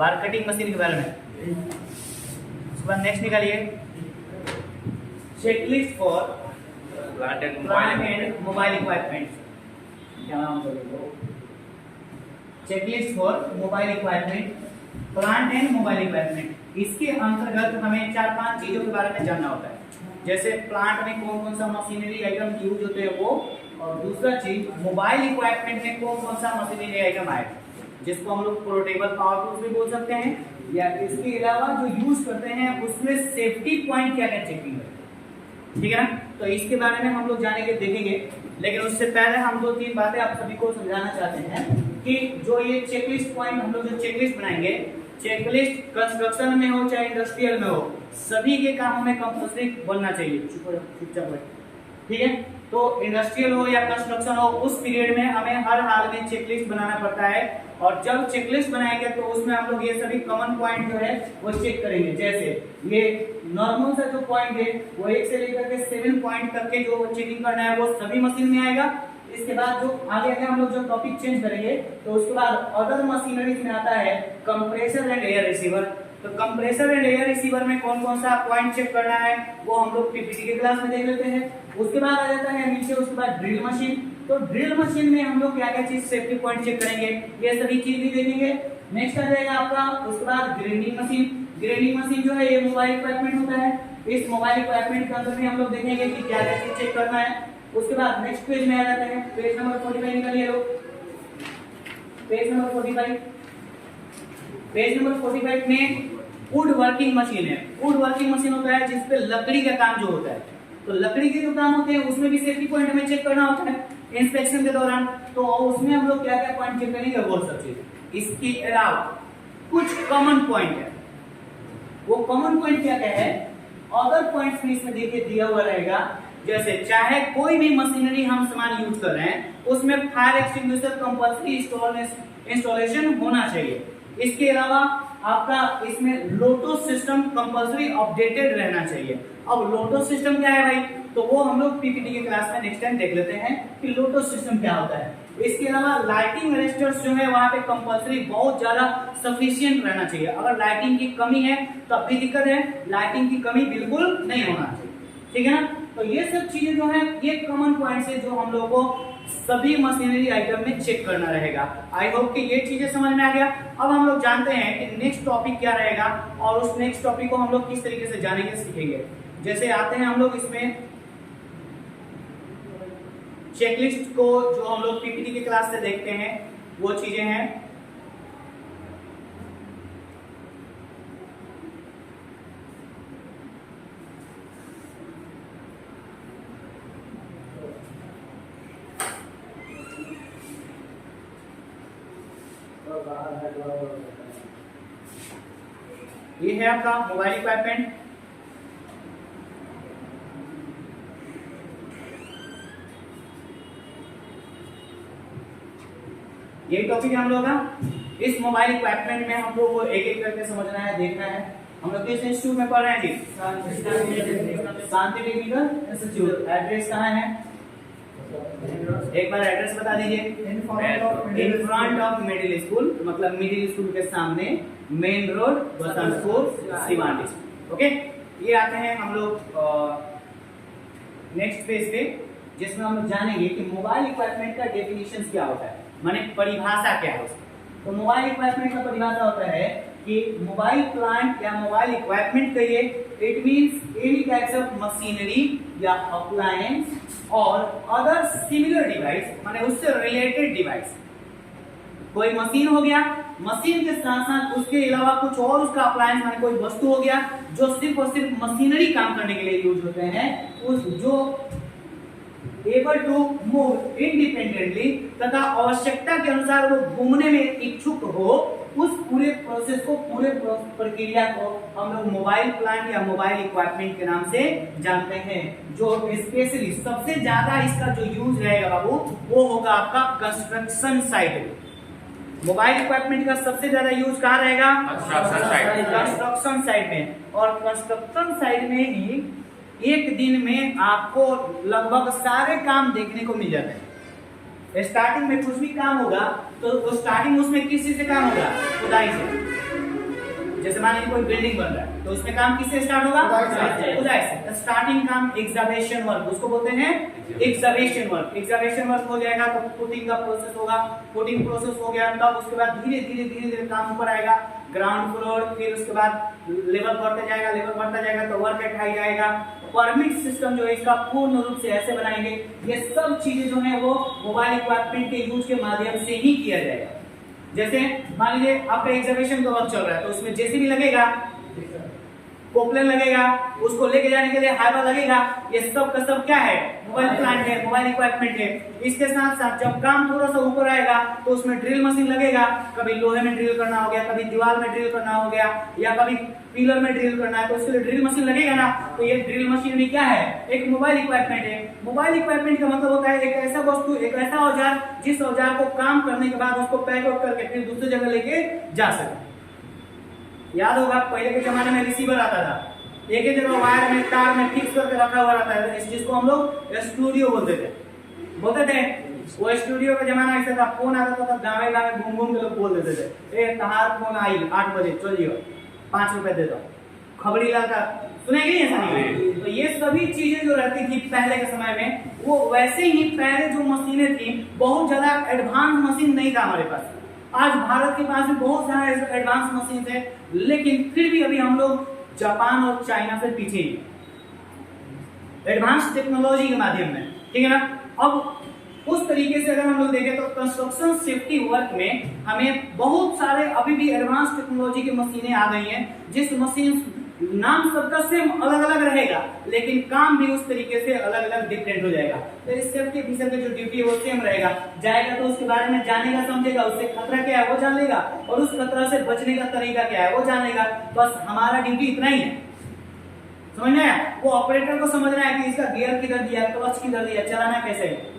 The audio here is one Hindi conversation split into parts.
बार कटिंग मशीन के बारे में। उसके बाद नेक्स्ट निकालिए checklist for plant and mobile equipment. क्या नाम बोलेंगे? Checklist for mobile equipment, plant and mobile equipment. इसके अंतर्गत हमें 4-5 चीजों के बारे में जानना होता है, जैसे प्लांट में कौन कौन सा मशीनरी आइटम यूज होते हैं वो, और दूसरा चीज मोबाइल इक्विपमेंट में कौन कौन सा मशीनरी आइटम आएगा, जिसको हम लोग पोर्टेबल पावर टूल्स भी बोल सकते हैं, या इसके अलावा जो यूज करते हैं उसमें सेफ्टी पॉइंट क्या क्या चेकिंग है, ठीक है ना। तो इसके बारे में हम लोग जानेंगे, देखेंगे, लेकिन उससे पहले हम 2-3 बातें आप सभी को समझाना चाहते हैं कि जो ये चेकलिस्ट पॉइंट हम लोग जो चेकलिस्ट बनाएंगे, चेकलिस्ट कंस्ट्रक्शन में हो चाहे इंडस्ट्रियल में हो, सभी के कामों में कंपल्सरी बनना चाहिए। चुपचाप, ठीक है। तो इंडस्ट्रियल हो या कंस्ट्रक्शन हो, उस पीरियड में हमें हर हाल में चेकलिस्ट बनाना पड़ता है, और जब चेकलिस्ट बनाएंगे तो उसमें हम लोग ये सभी कॉमन पॉइंट जो है वो चेक करेंगे। जैसे ये नॉर्मल सा जो पॉइंट है वो 1 से लेकर के 7 पॉइंट तक के जो चेकिंग करना है वो सभी मशीन में आएगा। इसके बाद जो आगे हम लोग जो टॉपिक चेंज करेंगे तो उसके बाद अदर मशीनरीज में आता है कंप्रेसर एंड एयर रिसीवर। तो कंप्रेसर एंड एयर रिसीवर में कौन कौन सा पॉइंट चेक करना है वो हम लोग पीपीटी के क्लास में देख लेते हैं। उसके बाद आ जाता है नीचे, उसके बाद ड्रिल मशीन। तो ड्रिल मशीन में हम लोग क्या क्या चीज सेफ्टी पॉइंट चेक करेंगे, ये सभी चीज भी देखेंगे। नेक्स्ट आ जाएगा आपका उसके बाद ग्राइंडिंग मशीन। ग्राइंडिंग मशीन जो है ये मोबाइल इक्विपमेंट होता है। इस मोबाइल इक्विपमेंट के अंदर में हम लोग देखेंगे कि क्या क्या चीज चेक करना है। उसके बाद नेक्स्ट पेज में आ जाता है, पेज नंबर 45 निकालिए लोग, पेज नंबर 45। पेज नंबर 45 में वुड वर्किंग मशीन है। वुड वर्किंग मशीन होता है जिसपे लकड़ी का काम जो होता है, तो लकड़ी के जो काम होते हैं उसमें भी सेफ्टी पॉइंट हमें चेक करना होता है इंस्पेक्शन के दौरान। तो उसमें हम लोग क्या क्या पॉइंट चेक करेंगे वो सब चीज। इसके अलावा कुछ कॉमन पॉइंट है, वो कॉमन पॉइंट क्या क्या है, अदर पॉइंट्स में इसमें देखिए दिया हुआ रहेगा। जैसे चाहे कोई भी मशीनरी हम सामान यूज कर रहे हैं उसमें फायर एक्सटिंग्विशर कंपल्सरी इंस्टॉलेशन होना चाहिए। इसके अलावा आपका इसमें लोटो सिस्टम कंपल्सरी अपडेटेड रहना चाहिए। अब लोटो सिस्टम क्या है भाई, तो वो हम लोग पीपीटी के क्लास में नेक्स्ट टाइम देख लेते हैं कि लोटो सिस्टम क्या होता है। इसके अलावा लाइटिंग अरेस्टर्स जो है वहां पे कंपल्सरी बहुत ज्यादा सफिशिएंट रहना चाहिए। अगर लाइटिंग की कमी है तब भी दिक्कत है, लाइटिंग की कमी बिल्कुल नहीं होना चाहिए, ठीक है ना। तो ये सब चीजें जो है ये कॉमन पॉइंट्स है जो हम लोगों को सभी मशीनरी आइटम में चेक करना रहेगा। आई होप कि ये चीजें समझ में आ गया। अब हम लोग जानते हैं कि नेक्स्ट टॉपिक क्या रहेगा और उस नेक्स्ट टॉपिक को हम लोग किस तरीके से जानेंगे, सीखेंगे। जैसे आते हैं हम लोग इसमें चेकलिस्ट को जो हम लोग पीपीटी के क्लास से देखते हैं वो चीजें हैं। ये है आपका मोबाइल इक्विपमेंट। ये टॉपिक है हम लोग का। इस मोबाइल इक्विपमेंट में हम लोग को एक एक करके समझना है, देखना है। हम लोग किस इंस्टीट्यूट में पढ़ रहे हैं जी? शांति टेक्निकल इंस्टीट्यूट। एड्रेस कहाँ है, एक बार एड्रेस बता दीजिए। In front of middle school, मतलब मिडिल स्कूल के सामने, main road, Basantpur, Siwan district. Okay, ये आते हैं हम लोग नेक्स्ट पेज पे, जिसमें हम लोग जानेंगे कि मोबाइल इक्विपमेंट का डेफिनेशन क्या होता है, माने परिभाषा क्या है उसकी। तो मोबाइल इक्विपमेंट का परिभाषा होता है कि मोबाइल प्लांट या मोबाइल इक्विपमेंट कहिए, it means any types of machinery या अप्लायंस और अदर सिमिलर डिवाइस, माने उससे रिलेटेड डिवाइस। कोई मशीन हो गया, मशीन के साथ साथ उसके अलावा कुछ और उसका अप्लायंस माने कोई वस्तु हो गया जो सिर्फ और सिर्फ मशीनरी काम करने के लिए यूज होते हैं, उस जो एबल टू मूव इंडिपेंडेंटली तथा आवश्यकता के अनुसार वो घूमने में इच्छुक हो, उस पूरे प्रोसेस को, पूरे प्रक्रिया को हम लोग मोबाइल प्लांट या मोबाइल इक्विपमेंट के नाम से जानते हैं। जो स्पेशली सबसे ज्यादा इसका जो यूज रहेगा बाबू वो होगा आपका कंस्ट्रक्शन साइट। मोबाइल इक्विपमेंट का सबसे ज्यादा यूज कहाँ रहेगा? कंस्ट्रक्शन साइट में। और कंस्ट्रक्शन साइट में ही एक दिन में आपको लगभग सारे काम देखने को मिल जाते हैं। स्टार्टिंग में कुछ भी काम होगा तो स्टार्टिंग उसमें किस चीज से काम होगा? खुदाई से। जैसे मान लीजिए कोई बिल्डिंग बन रहा है तो उसमें काम किससे स्टार्ट होगा? खुदाई से। स्टार्टिंग काम एक्सकवेशन वर्क, उसको बोलते हैं एक्सकवेशन वर्क। एक्सकवेशन वर्क हो जाएगा तो फुटिंग का प्रोसेस होगा, फुटिंग प्रोसेस हो गया तब उसके बाद धीरे धीरे काम ऊपर आएगा, ग्राउंड फ्लोर, फिर उसके बाद लेवल बढ़ता जाएगा, लेवल बढ़ता जाएगा तो वर्क एट हाई जाएगा। परमिट सिस्टम जो है इसका पूर्ण रूप से ऐसे बनाएंगे, ये सब चीजें जो है वो मोबाइल इक्विपमेंट के यूज के माध्यम से ही किया जाएगा। जैसे मान लीजिए आपका एक्सकवेशन का वर्क चल रहा है तो उसमें जेसीबी लगेगा, पोकलेन लगेगा, उसको लेके जाने के लिए हाइवा लगेगा, ये सब का सब क्या है? मोबाइल प्लांट है, मोबाइल इक्विपमेंट है। इसके साथ साथ जब काम थोड़ा सा ऊपर आएगा तो उसमें ड्रिल मशीन लगेगा, कभी लोहे में ड्रिल करना हो गया, कभी दीवार में ड्रिल करना हो गया, या कभी पिलर में ड्रिल करना है तो उसके लिए ड्रिल मशीन लगेगा ना। तो ये ड्रिल मशीन भी क्या है? एक मोबाइल इक्विपमेंट है। मोबाइल इक्विपमेंट का मतलब होता है एक ऐसा वस्तु, एक ऐसा औजार जिस औजार को काम करने के बाद उसको पैक आउट करके फिर दूसरी जगह लेके जा सके। याद होगा पहले के जमाने में रिसीवर आता था, एक ही जगह वायर में तार में फिक्स करके रखा हुआ रहता है, जिसको हम लोग स्टूडियो बोलते थे। वो स्टूडियो का जमाना ऐसा था, फोन आता था गाँव गाँव घूम घूम के लोग बोल देते थे, ए तहार फोन आई 8 बजे चलिए 5 रुपए दे दो, खबरी लगा सुनेगी ऐसा नहीं। तो ये सभी चीजें जो रहती थी पहले के समय में, वो वैसे ही पहले जो मशीनें थी बहुत ज्यादा एडवांस मशीन नहीं था हमारे पास। आज भारत के पास भी बहुत सारे एडवांस मशीन है, लेकिन फिर भी अभी हम लोग जापान और चाइना से पीछे ही एडवांस टेक्नोलॉजी के माध्यम में, ठीक है ना। अब उस तरीके से अगर हम लोग देखें तो कंस्ट्रक्शन सेफ्टी वर्क में हमें बहुत सारे अभी भी एडवांस टेक्नोलॉजी की मशीनें आ गई हैं, जिस मशीन नाम सबका सेम अलग अलग रहेगा लेकिन काम भी उस तरीके से अलग अलग डिफरेंट हो जाएगा। तो इस सेफ्टी ऑफिसर का जो ड्यूटी है वो सेम रहेगा, जाएगा तो उसके बारे में जानेगा, समझेगा, उससे खतरा क्या है वो जान लेगा और उस खतरा से बचने का तरीका क्या है वो जान लेगा। बस हमारा ड्यूटी इतना ही है, समझ में आया? वो ऑपरेटर को समझना है कि इसका गियर किधर दिया, क्लच किधर दिया, चलाना कैसे है,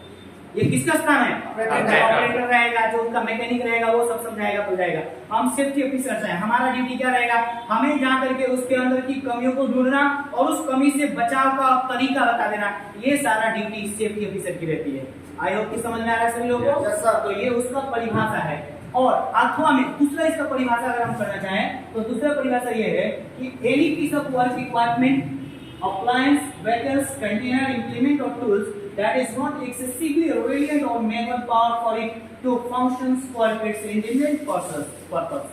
ये किसका स्थान है? ऑपरेटर रहेगा, जो उनका मैकेनिक रहेगा वो सब समझाएगा बुझाएगा। हम सेफ्टी ऑफिसर हैं, हमारा ड्यूटी क्या रहेगा? हमें जा करके उसके अंदर की कमियों को ढूंढना और उस कमी से बचाव का तरीका बता देना, ये सारा ड्यूटी सेफ्टी ऑफिसर की रहती है। आई होप कि समझ में आ रहा है सभी लोगों को? तो ये उसका परिभाषा है। और अथवा में दूसरा इसका परिभाषा अगर हम करना चाहें तो दूसरा परिभाषा ये है कि any piece of work equipment, appliance, vehicles, container, implement or tools that is not excessively reliant on manual power for it to functions for its intended purpose।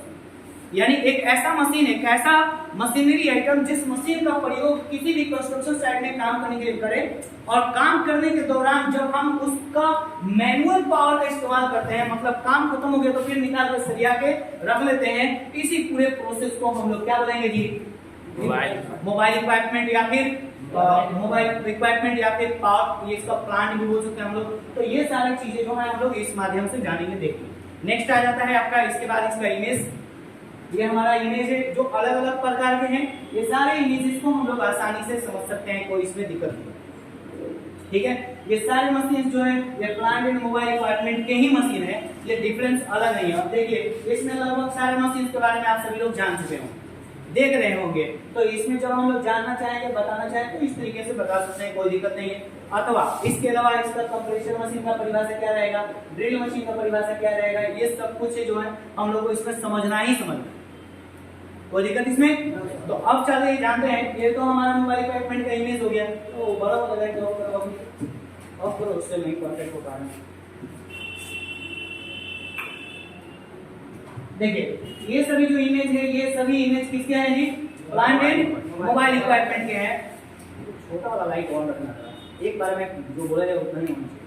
यानी एक ऐसा मशीन, एक ऐसा मशीनरी आइटम जिस मशीन का प्रयोग किसी भी कंस्ट्रक्शन साइट में काम करने के लिए करें और काम करने के दौरान जब हम उसका मैनुअल पावर का इस्तेमाल करते हैं, मतलब काम खत्म हो गया तो फिर निकाल कर सरिया के रख लेते हैं, इसी पूरे प्रोसेस को हम लोग क्या बोलेंगे जी? मोबाइल इक्विपमेंट या फिर मोबाइल इक्विपमेंट या फिर पावर, ये इसका प्लांट भी बोल सकते हैं हम लोग। तो ये सारी चीजें जो है हम लोग इस माध्यम से जानेंगे, देखेंगे। नेक्स्ट आ जाता है आपका इसके बाद इसका इमेज। ये हमारा इमेज है जो अलग अलग प्रकार के हैं, ये सारे इमेजेस को हम लोग आसानी से समझ सकते हैं, कोई इसमें दिक्कत नहीं, ठीक है। ये सारे मशीन जो है ये प्लांट एंड मोबाइल इक्विपमेंट के ही मशीन है, ये डिफरेंस अलग नहीं है। अब देखिए इसमें लगभग सारे मशीन के बारे में आप सभी लोग जान चुके होंगे, देख रहे होंगे, तो इसमें जब हम लोग जानना चाहेंगे, बताना चाहें तो इस तरीके से बता सकते हैं, कोई दिक्कत नहीं है। अथवा इसके अलावा इसका कंप्रेसर मशीन का परिभाषा क्या रहेगा, ड्रिल मशीन का परिभाषा क्या रहेगा, ये सब कुछ जो है हम लोग को इसमें समझना ही समझना, कोई दिक्कत इसमें। तो अब चलिए जानते हैं, ये तो हमारा मोबाइल इक्विपमेंट का इमेज हो गया, तो बड़ा हो जाएगा और फिर उससे नहीं परफेक्ट हो पा रहा। देखिए ये सभी जो इमेज है ये सभी इमेज किसके हैं जी? प्लांट एंड मोबाइल इक्विपमेंट के हैं। छोटा वाला लाइट ऑन रखना था, एक बार में जो बोला जाए उतना ही होना चाहिए,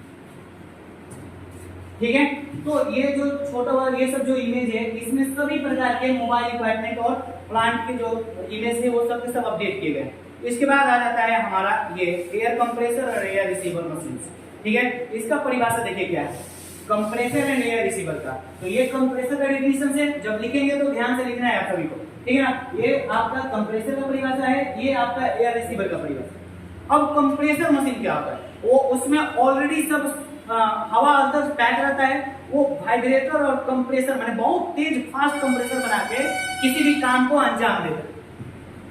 ठीक है। तो ये जो छोटा वाला ये सब जो इमेज है इसमें सभी प्रकार के मोबाइल इक्विपमेंट और प्लांट के जो इमेज है वो सब के सब अपडेट किए गए। इसके बाद आ जाता है हमारा ये एयर कंप्रेसर और एयर रिसीवर मशीन, ठीक है। इसका परिभाषा देखिए क्या है, कंप्रेसर एंड एयर रिसीवर का। तो ये कंप्रेसर का डेफिनेशन से जब लिखेंगे तो ध्यान से लिखना है आप सभी को, ठीक है ना। ये आपका कंप्रेसर का परिभाषा है, ये आपका एयर रिसीवर का परिभाषा। अब कंप्रेसर मशीन क्या होता है, वो उसमें ऑलरेडी सब हवा अंदर पैक रहता है, वो वाइब्रेटर और कंप्रेसर माने बहुत तेज फास्ट कंप्रेसर बना के किसी भी काम को अंजाम देता है,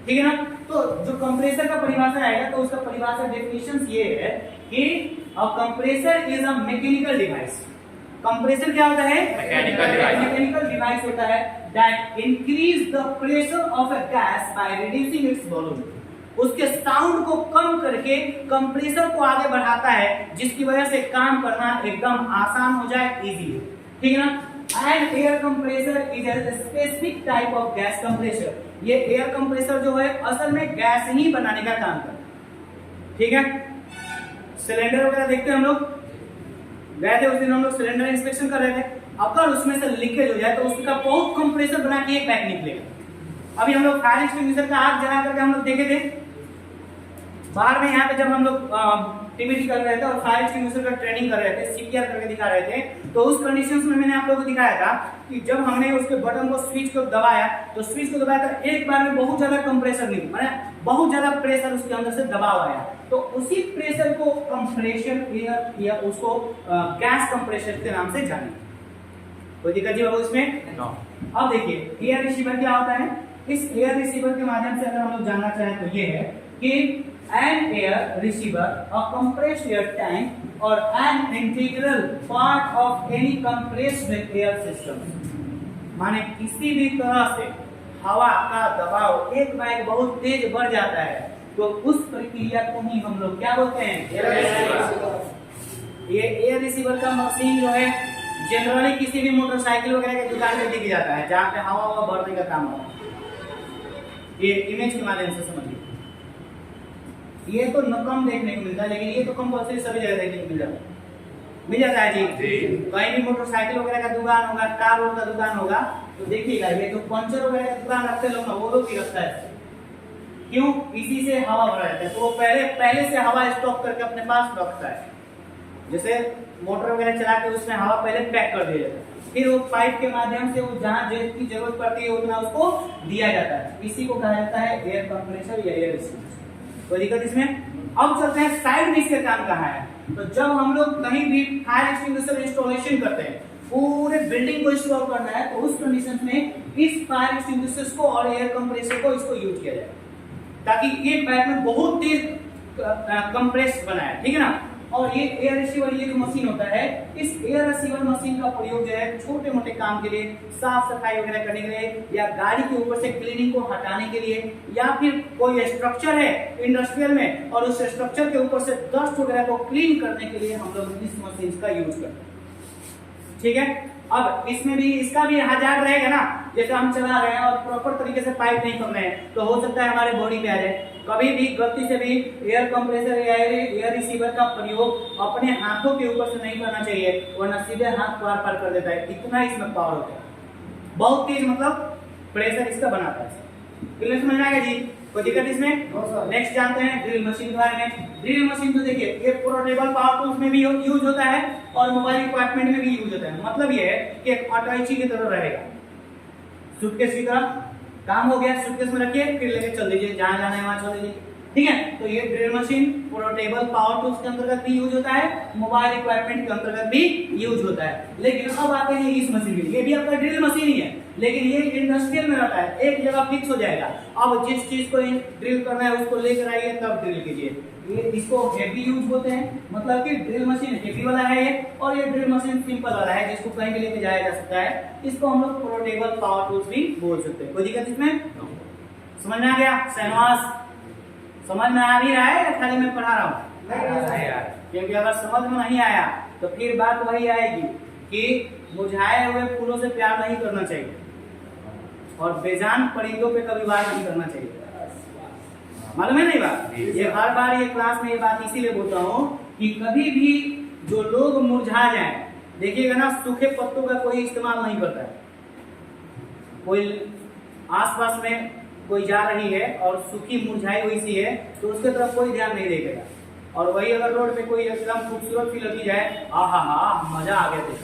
ठीक है ना। तो जो कंप्रेसर का परिभाषा आएगा तो उसका परिभाषा डेफिनेशन ये है कि a compressor is a mechanical device, compressor क्या होता है? मैकेनिकल डिवाइस होता है that increase the pressure of a gas by reducing its volume. उसके साउंड को कम करके कंप्रेसर को आगे बढ़ाता है, जिसकी वजह से काम करना एकदम आसान हो जाए, इजी। ठीक है ना। And air compressor is a specific type of gas compressor. ये एयर कंप्रेसर जो है असल में गैस ही बनाने का काम करता है। ठीक है। सिलेंडर वगैरह देखते हैं हम लोग, गए थे उस दिन हम लोग सिलेंडर इंस्पेक्शन कर रहे थे। अगर उसमें से लीकेज हो जाए तो उसका बहुत कंप्रेसर बना के एक पैक निकलेगा। अभी हम लोग फायर एक्सटिंग्विशर का आग जला करके हम लोग देखे थे बाहर में, यहाँ पे जब हम लोग टीवीटी कर रहे थे और फायर एक्सटिंग्विशर का ट्रेनिंग कर रहे थे, सीपीआर करके दिखा रहे थे, तो उस कंडीशंस में मैंने आप लोगों को दिखाया था कि जब हमने उसके बटन को स्विच को दबाया तो स्विच को दबाया तो एक बार में बहुत ज्यादा कंप्रेसर नहीं, माने बहुत ज्यादा प्रेशर उसके अंदर से दबाव आया। तो उसी प्रेशर को कंप्रेशन एयर या उसको गैस कंप्रेसर के नाम से जाने। कोई दिक्कत जी बाबू इसमें? अब देखिए एयर रिसीवर क्या होता है। इस एयर रिसीवर के माध्यम से अगर हम लोग जानना चाहें तो ये है कि an air receiver, a compressed air tank or an integral part of any compressed air system। माने किसी भी तरह से हवा का दबाव एक बार बहुत तेज बढ़ जाता है तो उस प्रक्रिया को ही हम लोग क्या बोलते हैं? Air receiver. ये एयर रिसीवर का मशीन जो है जनरली किसी भी मोटरसाइकिल वगैरह के दुकान में दिख जाता है, जहाँ पे हवा बढ़ने का काम होता है। ये इमेज के माध्यम से समझिए। ये तो न कम देखने को मिलता है, लेकिन ये तो कंपल्सरी सभी जगह देखने को मिल जाता है जी। कहीं भी मोटरसाइकिल वगैरह का दुकान होगा, कार वगैरह का दुकान होगा तो देखिएगा ये तो पंचर वगैरह का दुकान रखते लोग ना, वो लोग भी रखता है। क्यों? इसी से हवा भरा रहता है, तो वो पहले से हवा स्टॉक करके अपने पास रखता है। जैसे मोटर वगैरह चला के उसमें हवा पहले पैक कर दिया जाता है, फिर वो पाइप के माध्यम से वो जहाँ जितनी जरूरत पड़ती है उतना उसको दिया जाता है। इसी को कहा जाता है एयर कंप्रेसर या एयर रिसीवर। कोई दिक्कत इसमें? अब चलते हैं साइड में इसका काम कहाँ है। तो जब हम लोग कहीं भी फायर एक्सटिंग्विशर इंस्टॉलेशन करते हैं, पूरे बिल्डिंग को इंस्टॉल करना है, तो उस कंडीशन में इस फायर एक्सटिंग्विशर्स को और एयर कंप्रेसर को इसको यूज किया जाए ताकि एक बैग में बहुत तेज कंप्रेस बनाए। ठीक है ना। और ये एयर रिसीवर ये जो मशीन होता है, इस एयर रिसीवर मशीन का प्रयोग जो है छोटे मोटे काम के लिए, साफ सफाई वगैरह करने के लिए, या गाड़ी के ऊपर से क्लीनिंग को हटाने के लिए, या फिर कोई स्ट्रक्चर है इंडस्ट्रियल में और उस स्ट्रक्चर के ऊपर से डस्ट वगैरह को क्लीन करने के लिए हम लोग इस मशीन का यूज करते हैं। ठीक है। अब इसमें भी इसका भी हजार रहेगा ना, जैसे हम चला रहे हैं और प्रॉपर तरीके से पाइप नहीं कर रहे हैं तो हो सकता है हमारे बॉडी पे आ जाए। कभी भी गलती से भी एयर कंप्रेसर या एयर रिसीवर का प्रयोग अपने हाथों के ऊपर से नहीं करना चाहिए, वरना सीधे हाथ पार कर देता है। इतना इसमें पावर होता है, बहुत तेज मतलब प्रेशर इसका बनाता है। क्लियर समझ में आएगा जी? कोई दिक्कत इसमें? नेक्स्ट जानते हैं ड्रिल मशीन के बारे में। ड्रिल मशीन तो देखिए ये पोर्टेबल पावर टूल्स में भी यूज होता है और मोबाइल इक्विपमेंट में भी यूज होता है। मतलब ये है कि एक अटैची की तरह रहेगा, सूटकेस की तरह। काम हो गया, सूटकेस में रखिए, फिर लेके चल दीजिए, जहां जाना है वहां चल दीजिए। ठीक है। तो ये drill machine portable power tools के अंतर्गत भी यूज होता है, मोबाइल इक्विपमेंट के अंतर्गत भी यूज होता है। लेकिन अब आते हैं इस मशीन में, ये भी आपका ड्रिल मशीन ही है, लेकिन ये इंडस्ट्रियल में रहता है, एक जगह फिक्स हो जाएगा। अब जिस चीज को ड्रिल करना है उसको लेकर आइए तब ड्रिल कीजिए। ये इसको हेवी यूज होते हैं, मतलब कि ड्रिल मशीन हेवी वाला है ये, और ये ड्रिल मशीन सिंपल वाला है जिसको कहीं भी लेके जाया जा सकता है। इसको हम लोग पोर्टेबल पावर टूल्स भी बोल सकते हैं। कोई दिक्कत इसमें? समझ में आ गया? शहनवाज समझ में आ भी रहा है या खाली मैं पढ़ा रहा हूँ? क्योंकि अगर समझ में नहीं आया तो फिर बात वही आएगी कि मुरझाए हुए फूलों से प्यार नहीं करना चाहिए और बेजान परिंदों पे कभी वार नहीं करना चाहिए। मालूम है नहीं बात? ये हर बार ये क्लास में ये बात इसीलिए बोलता हूँ कि कभी भी जो लोग मुरझा जाए, देखिएगा ना, सूखे पत्तों का कोई इस्तेमाल नहीं करता है। कोई आसपास में कोई जा रही है और सूखी मुरझाई हुई सी है तो उसके तरफ कोई ध्यान नहीं देगा, और वही अगर रोड पे कोई एकदम खूबसूरत सी लगी जाए, आहा मजा आ गया थे,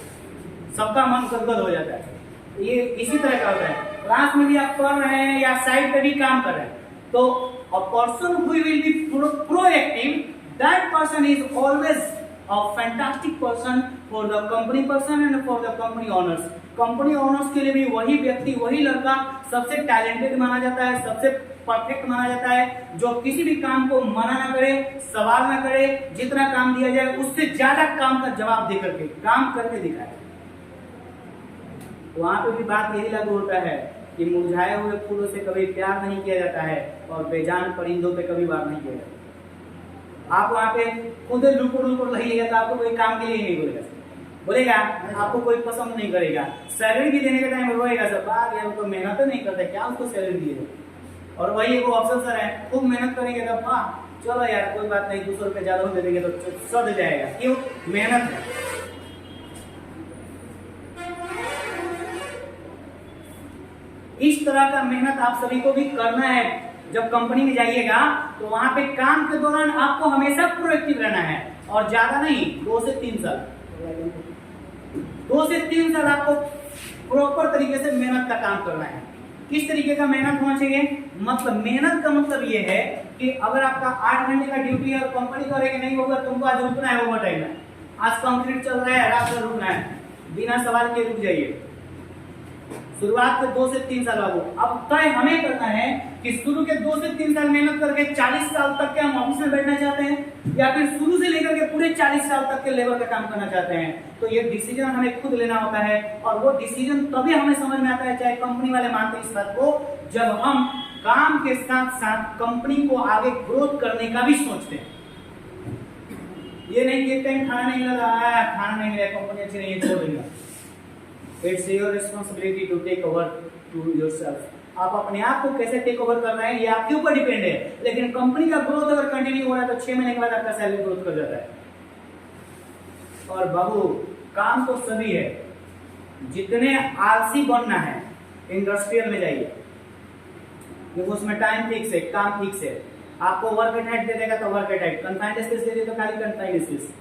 सबका मन गदगद हो जाता है। ये इसी तरह का होता है। क्लास में भी आप पढ़ रहे हैं या साइड पे भी काम कर रहे हैं, तो a person who will be proactive, that person is always a fantastic person for the company person and for the company owners। Company owners के लिए भी वही व्यक्ति, वही लड़का सबसे टैलेंटेड माना जाता है, सबसे परफेक्ट माना जाता है, जो किसी भी काम को मना ना करे, सवाल ना करे, जितना काम दिया जाए उससे ज्यादा काम का जवाब दे करके काम करके दिखाए। वहाँ पे भी बात यही लागू होता है कि मुरझाए हुए फूलों से कभी प्यार नहीं किया जाता है और बेजान परिंदों पे कभी वार नहीं किया जाता। आप वहाँ पे खुद लुकुर लुकुर रहिएगा तो आपको कोई काम के लिए नहीं बोलेगा, बोलेगा आपको कोई पसंद नहीं करेगा। सैलरी भी देने के टाइम रोएगा, सब बात यार तो मेहनत नहीं करता, क्या उसको सैलरी दिए। और वही वो अफसर है, खूब मेहनत करेंगे तब हाँ चलो यार कोई बात नहीं, 200 रुपये ज्यादा दे देंगे तो सद जाएगा। क्यों? मेहनत है। इस तरह का मेहनत आप सभी को भी करना है। जब कंपनी में जाइएगा तो वहां पे काम के दौरान आपको हमेशा प्रोएक्टिव रहना है और ज्यादा नहीं, 2 से 3 साल 2 से 3 साल आपको प्रॉपर तरीके से मेहनत का काम करना है। किस तरीके का मेहनत होना चाहिए? मतलब मेहनत का मतलब ये है कि अगर आपका 8 घंटे का ड्यूटी है और कंपनी करेगी नहीं होगा, तुमको आज रुकना है ओवर टाइम में, आज कंक्रीट चल रहा है रात भर रुकना है, बिना सवाल के रुक जाइए। शुरुआत के 2 से 3 साल बाबू। अब तय हमें करना है कि शुरू के 2 से 3 साल मेहनत करके 40 साल तक के हम ऑफिस में बैठना चाहते हैं या फिर शुरू से लेकर के पूरे 40 साल तक के लेबर का काम करना चाहते हैं। तो ये डिसीजन हमें खुद लेना होता है और वो डिसीजन तभी हमें समझ में आता है, चाहे कंपनी वाले मानते हैं इस बात को, जब हम काम के साथ साथ कंपनी को आगे ग्रोथ करने का भी सोचते हैं। ये नहीं कि टाइम खाना नहीं मिल रहा है, खाना नहीं मिला, कंपनी अच्छी नहीं है, छोड़ देंगे। It's your responsibility to take over to yourself. आप अपने आप को कैसे टेक ओवर कर रहे हैं ये आपके ऊपर डिपेंड है। लेकिन कंपनी का ग्रोथ अगर कंटिन्यू हो रहा है तो 6 महीने के बाद आपका सैलरी ग्रोथ कर जाता है। और बाबू काम तो सभी है, जितने आलसी बनना है इंडस्ट्रियल में जाइए, क्योंकि उसमें टाइम फिक्स है, काम फिक्स है। आपको वर्क एटाइट दे देगा तो वर्क एटाइट, कन्फाइंड स्पेस दे देगा तो खाली कन्फाइंड स्पेस।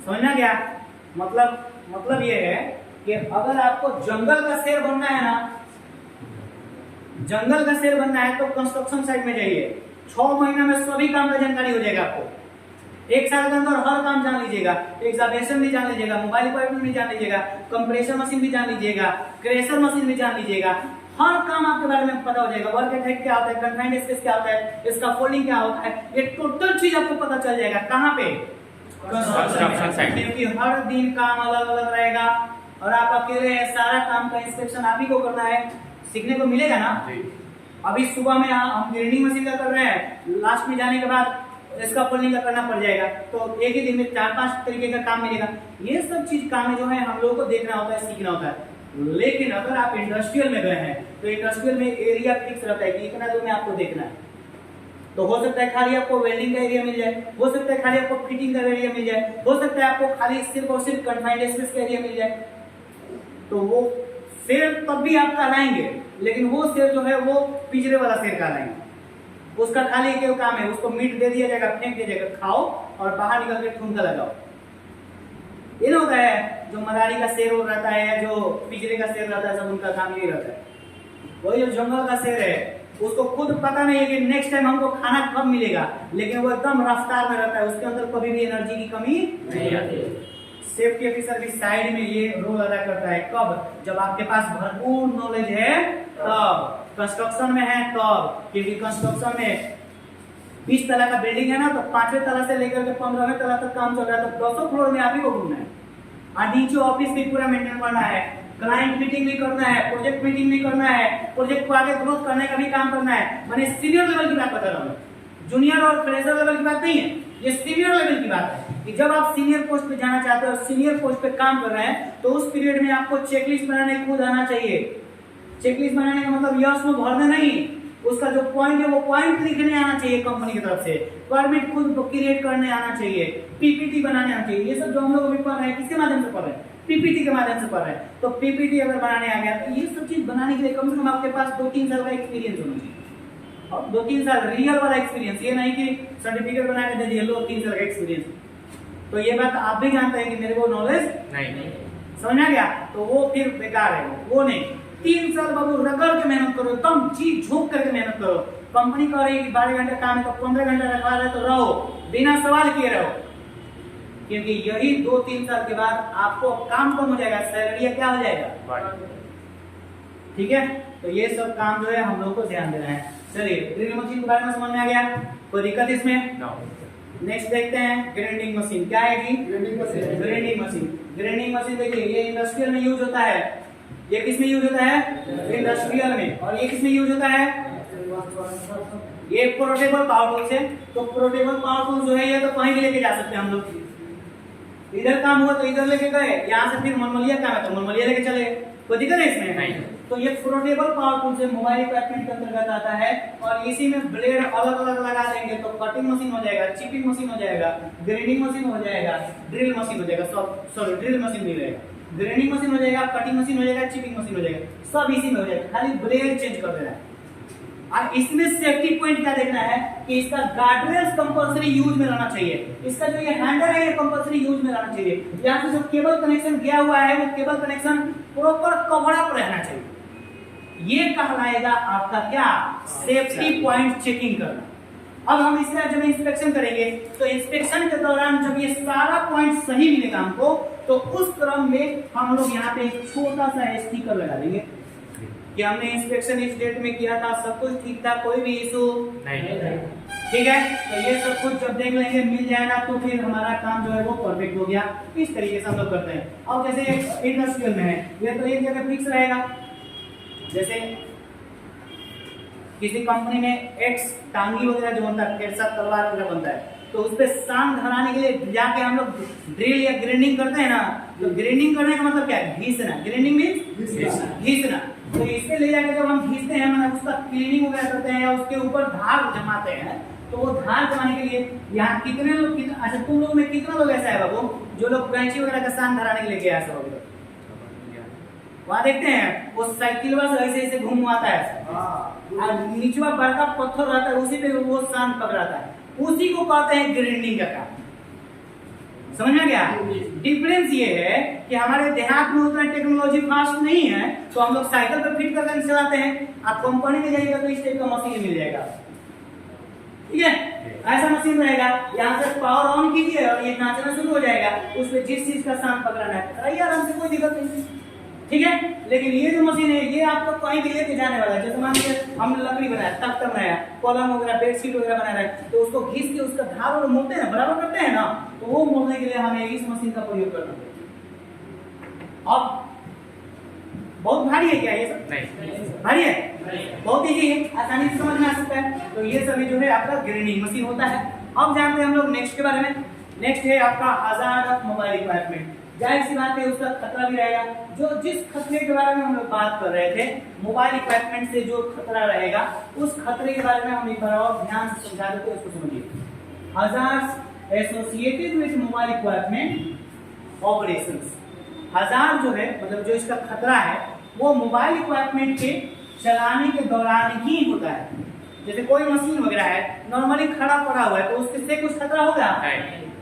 समझना क्या मतलब ये है कि अगर आपको जंगल का शेर बनना है ना, जंगल का शेर बनना है तो कंस्ट्रक्शन साइट में जाइए। 6 महीना में सभी काम का जानकारी हो जाएगा आपको। 1 साल के अंदर हर काम जान लीजिएगा, एग्जामिनेशन भी जान लीजिएगा, मोबाइल इक्विपमेंट भी जान लीजिएगा, कंप्रेसर मशीन भी जान लीजिएगा, क्रेशर मशीन भी जान लीजिएगा। हर काम आपके बारे में पता हो जाएगा। वर्क एटाइट क्या होता है, कन्फाइंड स्पेस क्या होता है, इसका फोल्डिंग क्या होता है, ये टोटल चीज आपको पता चल जाएगा। कहाँ पे? Construction site. क्योंकि हर दिन काम अलग अलग रहेगा और आप अकेले हैं, सारा काम का इंस्पेक्शन आप ही को करना है। सीखने को मिलेगा ना। अभी सुबह में हम ग्रेडिंग मशीन का कर रहे हैं, लास्ट में जाने के बाद इसका फोल्डिंग का करना पड़ जाएगा, तो एक ही दिन में 4-5 तरीके का काम मिलेगा। ये सब चीज काम जो है हम लोगों को देखना होता है, सीखना होता है। लेकिन अगर आप इंडस्ट्रियल में गए हैं तो इंडस्ट्रियल में एरिया फिक्स रहता है कि इतना दूर में आपको देखना है। तो हो सकता है खाली आपको वेल्डिंग का एरिया मिल जाए, हो सकता है खाली आपको फिटिंग का एरिया मिल जाए, हो सकता है आपको खाली सिर्फ और सिर्फ कन्फाइंड स्पेस का एरिया मिल जाए। तो वो शेर तब भी आप कहलाएंगे, लेकिन वो शेर जो है वो पिंजरे वाला शेर कहलाएंगे। उसका खाली एक काम है, उसको मीट दे दिया जाएगा, फेंक दिया जाएगा, खाओ और बाहर निकल के ठुमका लगाओ। ये ना होता है जो मदारी का शेर हो रहता है या जो पिंजरे का शेर रहता है, सब उनका काम यही रहता है। वही जो जंगल का शेर है उसको खुद पता नहीं है कि नेक्स्ट टाइम हमको खाना कब मिलेगा, लेकिन वो एकदम रफ्तार में रहता है, उसके अंदर कभी भी एनर्जी की कमी नहीं आती। सेफ्टी ऑफिसर भी साइड में ये रोल अदा करता है। कब? जब आपके पास भरपूर नॉलेज है तब। कंस्ट्रक्शन में है तब, क्योंकि कंस्ट्रक्शन में 20 तला का बिल्डिंग है ना, तो 5वें तला से लेकर के 15वें तला तक काम चल रहा है, तो 200 फ्लोर में आप ही को घूमना है और नीचे ऑफिस भी पूरा मेंटेन करना है, क्लाइंट मीटिंग भी करना है, प्रोजेक्ट मीटिंग भी करना है, प्रोजेक्ट को आगे ग्रोथ करने का भी काम करना है। मैंने सीनियर लेवल की बात बता रहा हूँ, जूनियर और फ्रेशर लेवल की बात नहीं है, ये सीनियर लेवल की बात है कि जब आप सीनियर पोस्ट पे जाना चाहते हो और सीनियर पोस्ट पे काम कर रहे हैं तो उस पीरियड में आपको चेकलिस्ट बनाने खुद आना चाहिए। चेकलिस्ट बनाने का मतलब यह उसमें भरना नहीं, उसका जो पॉइंट है वो पॉइंट लिखने आना चाहिए कंपनी की तरफ से, रिक्वायरमेंट खुद क्रिएट करने आना चाहिए, पीपीटी बनाने आना चाहिए। ये सब जो हम लोग अभी पढ़ रहे हैं किसके माध्यम से पढ़ रहे हैं? पीपीटी के माध्यम से पढ़ रहे हैं। तो पीपीटी अगर बनाने आ गया तो ये सब चीज बनाने के लिए कम से कम आपके पास 2-3 साल का एक्सपीरियंस होना चाहिए। और 2-3 साल रियल वाला एक्सपीरियंस, ये नहीं कि सर्टिफिकेट बना के दे दिए लो 3 साल का एक्सपीरियंस। तो ये बात आप भी जानते हैं कि मेरे को नॉलेज नहीं समझ आ गया, तो वो फिर बेकार है, वो नहीं। 3 साल बाबू रगड़ के मेहनत करो, एकदम जी झोंक करके मेहनत करो। कंपनी कह रही है कि 12 घंटे काम है तो 15 घंटा रखवा रहे तो रहो, बिना सवाल किए रहो, क्योंकि यही 2-3 साल के बाद आपको काम कम हो जाएगा, सैलरी क्या हो जाएगा। ठीक है, तो ये सब काम जो है हम लोग को ध्यान देना है। चलिए ड्रिल मशीन के बारे में समझ में आ गया, कोई दिक्कत इसमें? नेक्स्ट देखते हैं ग्राइंडिंग मशीन। क्या है जी? Grinding machine. ग्राइंडिंग मशीन देखिए ये इंडस्ट्रियल में यूज होता है। ये किस में यूज होता है? इंडस्ट्रियल में। और ये किस में यूज होता है? ये पोर्टेबल पावर टूल्स है। तो पोर्टेबल पावर टूल जो है ये तो कहीं भी लेके जा सकते हैं हम लोग। इधर काम हुआ तो इधर लेके गए, यहाँ से फिर मनमलिया काम है तो मनमलिया लेके चले, कोई दिक्कत है इसमें? नहीं। तो ये पोर्टेबल पावर टूल से मोबाइल इक्विपमेंट के अंतर्गत आता है। और इसी में ब्लेड अलग अलग लगा देंगे तो कटिंग मशीन हो जाएगा, चिपिंग मशीन हो जाएगा, ग्रेडिंग मशीन हो जाएगा, ड्रिल मशीन हो जाएगा, सॉरी ड्रिल मशीन नहीं रहेगा, ग्रेडिंग मशीन हो जाएगा, कटिंग मशीन हो जाएगा, चिपिंग मशीन हो जाएगा, सब इसी में हो जाएगा, खाली ब्लेड चेंज कर देना है। और इसमें सेफ्टी पॉइंट क्या देखना है कि इसका गार्डरेल्स कंपल्सरी यूज में रहना चाहिए, इसका जो ये हैंडल है ये कंपल्सरी यूज में रहना चाहिए, यहाँ से जो केबल कनेक्शन गया हुआ है वो cable connection proper cover up रहना चाहिए। ये कहलाएगा आपका क्या? सेफ्टी पॉइंट चेकिंग करना। अब हम इसका जब इंस्पेक्शन करेंगे तो इंस्पेक्शन के दौरान जब ये सारा पॉइंट सही मिलेगा हमको तो उस क्रम में हम लोग यहाँ पे एक छोटा सा स्टिकर लगा देंगे कि हमने इंस्पेक्शन इस डेट में किया था, सब कुछ ठीक था, कोई भी इशू नहीं। ठीक है, तो ये सब कुछ जब देख लेंगे मिल जाएगा तो फिर हमारा काम जो है वो परफेक्ट हो गया। इस तरीके से हम लोग करते हैं। अब जैसे इंडस्ट्रियल में है ये तो एक जगह फिक्स रहेगा, जैसे किसी कंपनी में एक्स टांगी वगैरह जो बनता है, केरसा तलवार वगैरह बनता है, तो उस पे सांग धराने के लिए जाके हम लोग ड्रिल या ग्राइंडिंग करते हैं ना, तो ग्राइंडिंग करने का मतलब क्या है? घिसना। ग्राइंडिंग मींस घिसना। तो इसके ले जाके जब हम घिसते हैं मतलब उसका क्लीनिंग वगैरह करते हैं या उसके ऊपर धार जमाते हैं, तो वो धार जमाने के लिए यहाँ कितने लोग अच्छा तुम लोग में कितना लोग ऐसा है बाबू जो लोग कैंची वगैरह का सांग धराने के लिए गया ऐसा वगैरह? वहाँ देखते हैं वो साइकिल बस ऐसे ऐसे घूमवाता है, नीचवा बड़का पत्थर रहता है उसी पे वो सांग पकड़ाता है, उसी को कहते हैं ग्राइंडिंग का काम। समझ में गया? डिफरेंस ये है कि हमारे देहात में उतना टेक्नोलॉजी फास्ट नहीं है तो हम लोग साइकिल पे फिट करके चलाते हैं। आप कंपनी में जाइएगा तो इस टाइप का मशीन मिल जाएगा, ठीक है? ऐसा मशीन रहेगा, यहाँ से पावर ऑन कीजिए और ये नाचना शुरू हो जाएगा, उसमें जिस चीज का सांग पकड़ना है आराम से, कोई दिक्कत नहीं, ठीक है? लेकिन ये जो मशीन है ये आपको कहीं भी लेके जाने वाला है। जैसे मान लीजिए हमने लकड़ी बनाया, तख्ता बनाया, पलंग वगैरह, बेडशीट वगैरह बना रहा है, तो उसको घिस के उसका धार और मोड़ते हैं ना, बराबर करते हैं ना, तो वो मोड़ने के लिए हमें इस मशीन का प्रयोग करना पड़ेगा। अब बहुत भारी है क्या ये सब? नहीं भारी है, बहुत इजी है, आसानी से समझ में आ सकता है। तो ये सभी जो है आपका ग्राइंडिंग मशीन होता है। अब जानते हैं हम लोग नेक्स्ट के बारे में। नेक्स्ट है आपका हजार्ड ऑफ मोबाइल इक्विपमेंट। जाहिर सी बात है उसका खतरा भी रहेगा। जो जिस खतरे के बारे में हम लोग बात कर रहे थे, मोबाइल इक्विपमेंट से जो खतरा रहेगा उस खतरे के बारे में हम एक बार और ध्यान से समझा देते हैं, उसको समझिए। Hazards associated with mobile equipment operations. Hazard जो है मतलब जो इसका खतरा है वो मोबाइल इक्विपमेंट के चलाने के दौरान ही होता है। जैसे कोई मशीन वगैरह है नॉर्मली खड़ा पड़ा हुआ है तो उससे कुछ खतरा होगा?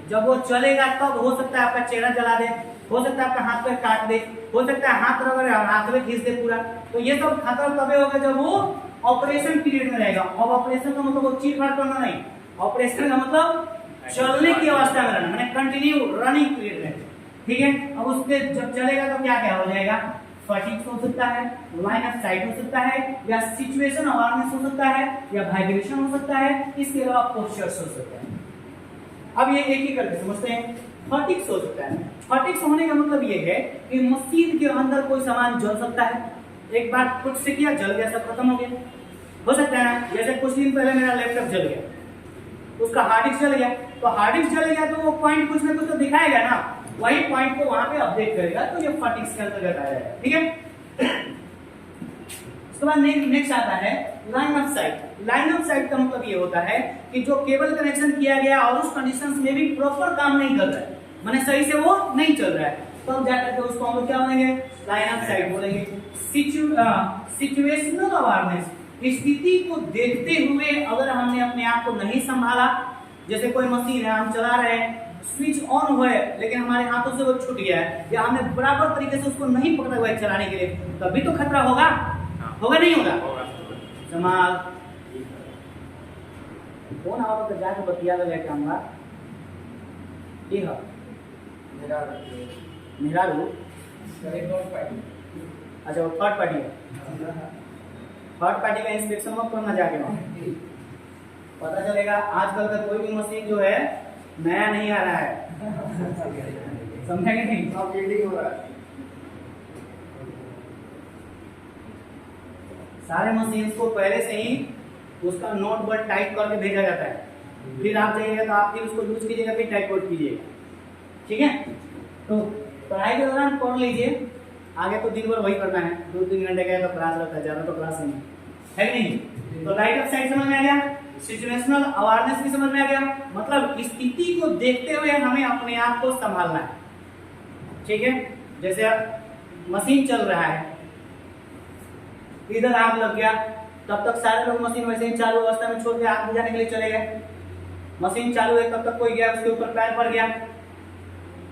जब वो चलेगा तब हो सकता है आपका चेहरा जला दे, हो सकता है आपका हाथ पैर काट दे, हो सकता है हाथ रगड़े और हाथ में खींच दे पूरा। तो ये सब खतरा तबे होगा जब वो ऑपरेशन पीरियड में रहेगा। अब ऑपरेशन का मतलब वो चीट फाड़ करना नहीं, ऑपरेशन का मतलब चलने की अवस्था में रहना, मैंने कंटिन्यू रनिंग पीरियड में, ठीक है? अब उसके जब चलेगा तो क्या क्या हो जाएगा? फटीग हो सकता है, लाइन ऑफ साइट हो सकता है, या सिचुएशन अवेयरनेस हो सकता है, या वाइब्रेशन हो सकता है, इसके अलावा पोस्चर्स हो सकता है। अब ये एक ही करके समझते हैं। फटीग्स हो सकता है। फटीग्स होने का मतलब ये है कि मशीन के अंदर कोई सामान जल सकता है, एक बार कुछ से किया जल गया, सब खत्म हो गया, हो सकता है ना? जैसे कुछ दिन पहले मेरा लैपटॉप जल गया, उसका हार्ड डिस्क जल गया, तो हार्ड डिस्क जल गया तो वो पॉइंट कुछ ना कुछ तो दिखाएगा ना, वही पॉइंट को वहां पे अपडेट करेगा, तो ये फटीग्स के अंतर्गत आ जाएगा, ठीक है? उसके बाद नेक्स्ट आता है line of site. Line of site का मतलब ये होता है कि जो केबल कनेक्शन किया गया और उस कंडीशंस में भी प्रॉपर काम नहीं कर रहा है, माने सही से वो नहीं चल रहा है, तो हम जाकर के उसको हम लोग क्या बोलेंगे? लाइन ऑफ साइट बोलेंगे। सिचुएशनल अवेयरनेस, स्थिति को देखते हुए अगर हमने अपने आप को नहीं संभाला, जैसे कोई मशीन है हम चला रहे हैं, स्विच ऑन हुआ है लेकिन हमारे हाथों से वो छूट गया है, या हमने बराबर तरीके से उसको नहीं पकड़ा हुआ है चलाने के लिए, तभी तो खतरा होगा, होगा नहीं होगा? संभाल कौन आओ तो जाके बतिया लगे कहूँगा ये है मेरा रूप। अच्छा वो थर्ड पार्टी है, थर्ड पार्टी का इंस्पेक्शन मत करना जाके वहाँ, पता चलेगा आजकल का कोई भी मशीन जो है नया नहीं आ रहा है, समझेंगे नहीं? अब बिल्डिंग हो रहा है। सारे मशीन को पहले से ही उसका नोट बोर्ड टाइप करके भेजा जाता है, फिर आप जाइएगा तो आप फिर उसको यूज कीजिएगा, फिर टाइप आउट कीजिएगा, ठीक है। तो पढ़ाई के दौरान पढ़ लीजिए, आगे तो दिन भर वही करना है, 2-3 घंटे का तो क्लास रहता है, ज़्यादा तो क्लास नहीं है कि नहीं। तो राइट ऑफ साइड समझ में आ गया, सिचुएशनल अवेयरनेस भी समझ में आ गया, मतलब स्थिति को देखते हुए हमें अपने आप को संभालना है, ठीक है। जैसे मशीन चल रहा है, इधर आग लग गया, तब तक सारे लोग मशीन वैसे ही चालू अवस्था में छोड़ के आग बुझाने के लिए चले गए। मशीन चालू है तब तक कोई गया, उसके ऊपर पैर पड़ गया,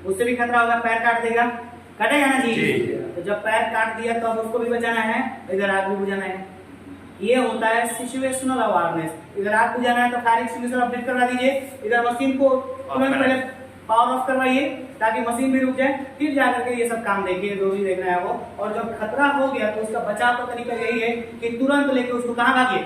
उससे भी खतरा होगा, पैर काट देगा, काटेगा ना जी। तो जब पैर काट दिया तो अब उसको भी बचाना है, इधर आग भी बुझाना है। ये होता है सिचुएशनल अवेयरनेस। इधर आग बुझाना है तो फायर एक्सटिंग्विशर अपडेट करवा दीजिए, इधर मशीन को तुरंत पहले पावर ऑफ करवाइए ताकि मशीन भी रुक जाए, फिर जाकर के ये सब काम देखिए जो भी देखना है वो। और जब खतरा हो गया तो उसका बचाव का तरीका यही है कि तुरंत लेके उसको कहाँ भागिए,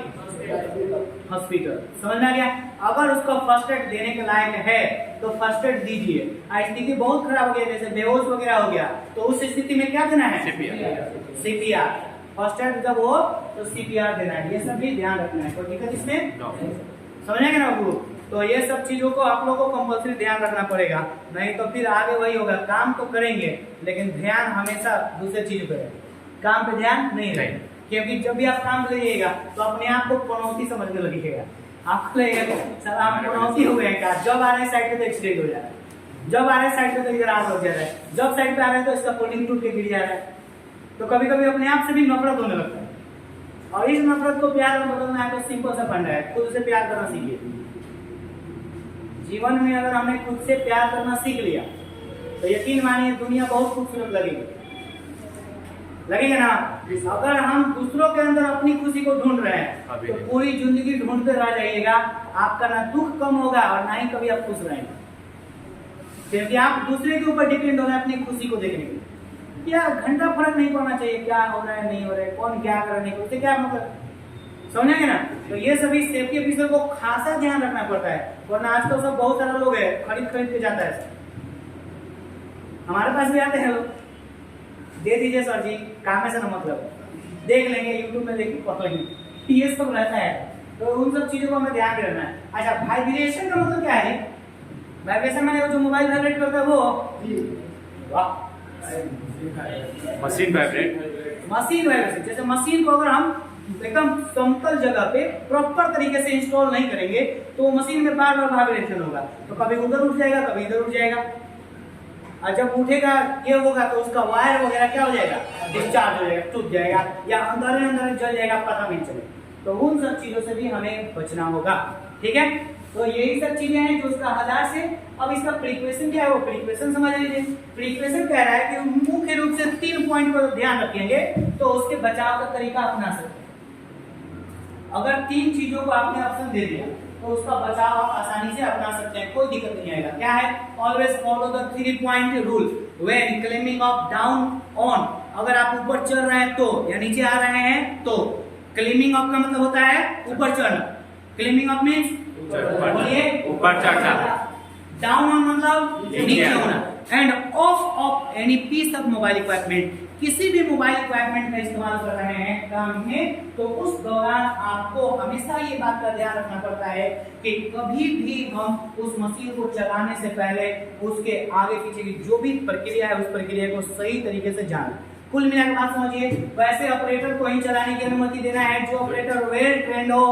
हॉस्पिटल। समझ में आ गया। अगर उसको फर्स्ट एड देने के लायक है तो फर्स्ट एड दीजिए। स्थिति बहुत खराब हो गया, जैसे बेहोश वगैरह हो गया, तो उस स्थिति में क्या देना है, सीपीआर। फर्स्ट एड जब हो तो सीपीआर देना है, ये सब भी ध्यान रखना है। कोई दिक्कत इसमें समझेंगे ना बाबू। तो ये सब चीजों को आप लोगों को कंपल्सरी ध्यान रखना पड़ेगा, नहीं तो फिर आगे वही होगा, काम तो करेंगे लेकिन ध्यान हमेशा दूसरे चीज पे है, काम पे ध्यान नहीं रहेगा। क्योंकि जब भी आप काम करिएगा तो अपने आप को पनौती समझने लगेगा, आपको लगेगा सर आप पनौती हो गए क्या। जब आ रहे साइड पे तो एक्सीडेंट हो जा रहा है, जब आ रहे साइड पे तो इधर आग लग जा रहा है, जब साइड पे आ रहे हैं तो इसका फोल्डिंग टूट के गिर जा रहा है। तो कभी कभी अपने आप से भी नफरत होने लगता है, और इस नफरत को प्यार में बदलना है तो सिंपल सा फंडा है, खुद से प्यार करना सीखिए। जीवन में अगर हमने खुद से प्यार करना सीख लिया तो यकीन मानिए दुनिया बहुत खूबसूरत लगेगी, लगेगा ना। अगर हम दूसरों के अंदर अपनी खुशी को ढूंढ रहे हैं तो पूरी जिंदगी ढूंढते रह जाइएगा, आपका ना दुख कम होगा और ना ही कभी आप खुश रहेंगे, क्योंकि आप दूसरे के ऊपर डिपेंड हो रहे हैं अपनी खुशी को देखने के लिए। क्या घंटा फर्क नहीं पड़ना चाहिए क्या हो रहा है नहीं हो रहा है, कौन क्या कर रहा है, उससे क्या मतलब, समझेंगे ना। तो ये सभी सेफ्टी ऑफिसर को खासा ध्यान रखना पड़ता है, वरना आजकल सब बहुत सारे लोग है खरीद के जाता है। हमारे पास भी आते हैं लोग, दे दीजिए सर जी, काम से ना मतलब, देख लेंगे यूट्यूब में देख पढ़ लेंगे, ये सब रहता है। तो उन सब चीजों को हमें ध्यान रखना है। अच्छा, वाइब्रेशन का मतलब क्या है? वाइब्रेशन मैंने जो मोबाइल वाइब्रेट करता है वो, वाह, मशीन वाइब्रेशन। जैसे मशीन को अगर हम एकदम समतल जगह पे प्रॉपर तरीके से इंस्टॉल नहीं करेंगे तो मशीन में बार बार वाइब्रेशन होगा, तो कभी उधर उठ जाएगा कभी इधर उठ जाएगा, और जब उठेगा ये होगा तो उसका वायर वगैरह क्या हो जाएगा, डिस्चार्ज हो जाएगा, टूट जाएगा, या अंदर अंदर जल जाएगा, पता नहीं चले। तो उन सब चीजों से भी हमें बचना होगा, ठीक है। तो यही सब चीजें हैं जो उसका हजार से। अब इसका प्रिक्वेशन क्या है, वो प्रिक्वेशन समझ लीजिए। प्रिक्वेशन कह रहा है कि मुख्य रूप से 3 पॉइंट पर ध्यान रखेंगे तो उसके बचाव का तरीका अपना सकते हैं। अगर 3 चीजों को आपने ऑप्शन दे दिया तो उसका बचाव आप आसानी से अपना सकते हैं, कोई दिक्कत नहीं आएगा। क्या है, always follow the 3 point rule when climbing up down on. अगर आप ऊपर चढ़ रहे हैं तो, या नीचे आ रहे हैं तो। क्लाइंबिंग अप का मतलब होता है ऊपर चढ़ना, क्लाइंबिंग अप मींस ऊपर चढ़ना, डाउन ऑन मतलब नीचे होना, and of any piece of mobile equipment. किसी भी मोबाइल इक्विपमेंट का इस्तेमाल कर रहे हैं काम में तो उस दौरान आपको हमेशा ये बात का ध्यान रखना पड़ता है कि कभी भी हम उस मशीन को चलाने से पहले उसके आगे पीछे की जो भी प्रक्रिया है उस प्रक्रिया को सही तरीके से जानें। कुल मिला के बात समझिए, वैसे ऑपरेटर को ही चलाने की अनुमति देना है जो ऑपरेटर वेल ट्रेंड हो।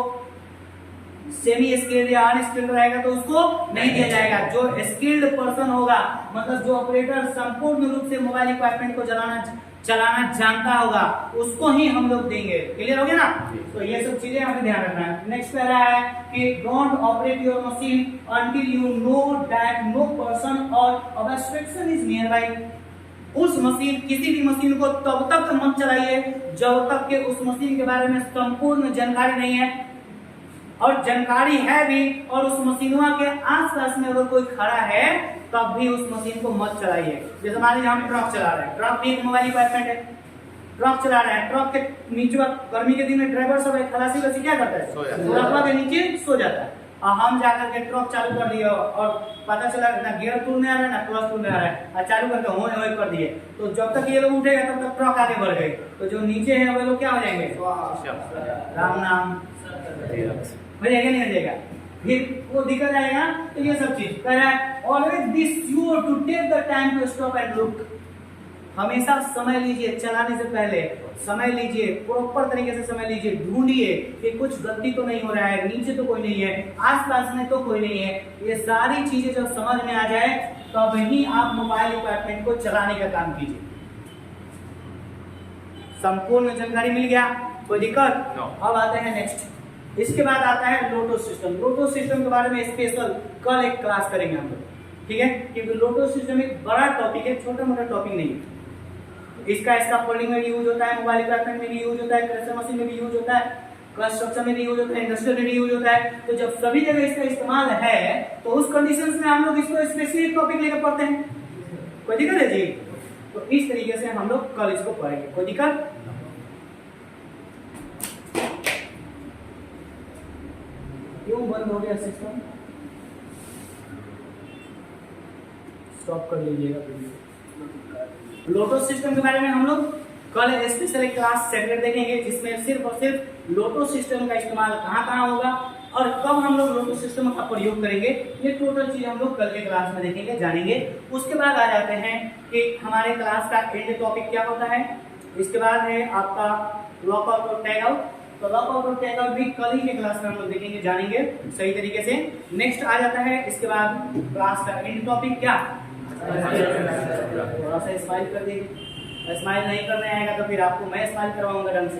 सेमी स्किल्ड या अनस्किल्ड रहेगा तो उसको नहीं दिया जाएगा। जो स्किल्ड पर्सन होगा, मतलब जो ऑपरेटर संपूर्ण रूप से मोबाइल इक्विपमेंट को चलाना जानता होगा, उसको ही हम लोग देंगे। क्लियर हो गया ना। तो ये सब चीजें हमें ध्यान रखना है। नेक्स्ट कह रहा है कि don't operate your machine until you know that no person और ऑब्स्ट्रक्शन इज नियर बाय। उस मशीन, किसी भी मशीन को तब तक मत चलाइए जब तक कि उस मशीन के बारे में संपूर्ण जानकारी नहीं है, और जानकारी है भी और उस मशीनवा के आसपास में अगर कोई खड़ा है तब भी उस मशीन को मत चलाइए। जैसे मान लीजिए हम ट्रक चला रहे हैं, ट्रक भी एक मोबाइल इक्विपमेंट है, ट्रक चला रहे हैं, ट्रक के नीचे गर्मी के दिन में ड्राइवर सब खलासी वैसी क्या करता है, ट्रक के नीचे सो जाता है। और हम जाकर के ट्रक चालू कर दिए और पता चला ना गियर टूल में आ रहा है ना क्लच टूल में आ रहा है, और चालू करके होए होए कर दिए, तो जब तक ये लोग उठेगा तब तक ट्रक आगे बढ़ गए, तो जो नीचे है वो लोग क्या हो जाएंगे, राम नाम हो जाएगा, नहीं हो जाएगा, फिर वो दिक्कत आएगा। तो ये सब चीज कह रहा है always be sure to take the time to stop and look, हमेशा समय लीजिए, चलाने से पहले समय लीजिए, प्रॉपर तरीके से समय लीजिए, ढूंढिए कि कुछ गलती तो नहीं हो रहा है, नीचे तो कोई नहीं है, आसपास में तो कोई नहीं है। ये सारी चीजें जब समझ में आ जाए तब ही आप मोबाइल इक्विपमेंट को चलाने का काम कीजिए। संपूर्ण जानकारी मिल गया, कोई दिक्कत? अब आते हैं नेक्स्ट, इसके बाद आता है लोटो सिस्टम। लोटो सिस्टम के बारे में स्पेशल कल एक क्लास करेंगे हम लोग, ठीक है, क्योंकि लोटो सिस्टम एक बड़ा टॉपिक है, छोटा मोटा टॉपिक नहीं है। इसका फोल्डिंग में भी यूज होता है, मोबाइल इक्विपमेंट में भी यूज होता है, क्रशर मशीन में भी यूज होता है, कंस्ट्रक्शन में भी यूज होता है, इंडस्ट्रियल में भी यूज होता है। तो जब सभी जगह इसका इस्तेमाल है तो उस कंडीशंस में हम लोग इसको स्पेसिफिक टॉपिक लेकर पढ़ते हैं। कोई दिक्कत है जी? तो इस तरीके से हम लोग कल इसको पढ़ेंगे, कोई दिक्कत? क्यों बंद हो गया सिस्टम? स्टॉप कर लीजिएगा वीडियो। लोटो सिस्टम के बारे में हम लोग कल स्पेशल क्लास सेपरेट देखेंगे, जिसमें सिर्फ और सिर्फ लोटो सिस्टम का इस्तेमाल कहाँ होगा और कब हम लोग लोटो सिस्टम का प्रयोग करेंगे, ये टोटल चीज हम लोग कल के क्लास में देखेंगे, जानेंगे। उसके बाद आ जाते हैं कि हमारे क्लास का एंड टॉपिक क्या होता है। इसके बाद है आपका लॉकआउट और टैग आउट। तो लॉकआउट और टैग आउट भी कल ही के क्लास में हम लोग देखेंगे, जानेंगे सही तरीके से। नेक्स्ट आ जाता है इसके बाद क्लास का एंड टॉपिक क्या, थोड़ा सा स्माइल कर दीजिए, स्माइल नहीं करने आएगा तो फिर आपको मैं स्माइल करवाऊंगा ढंग से,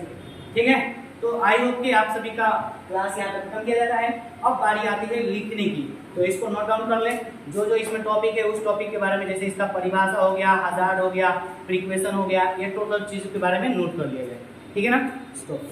ठीक है। तो आई होप कि आप सभी का क्लास यहाँ तक खत्म किया जाता है। अब बारी आती है लिखने की, तो इसको नोट डाउन कर लें, जो इसमें टॉपिक है उस टॉपिक के बारे में, जैसे इसका परिभाषा हो गया, हजार्ड हो गया, फ्रीक्वेशन हो गया, ये टोटल चीजों के बारे में नोट कर लिया जाए, ठीक है ना। स्टॉप।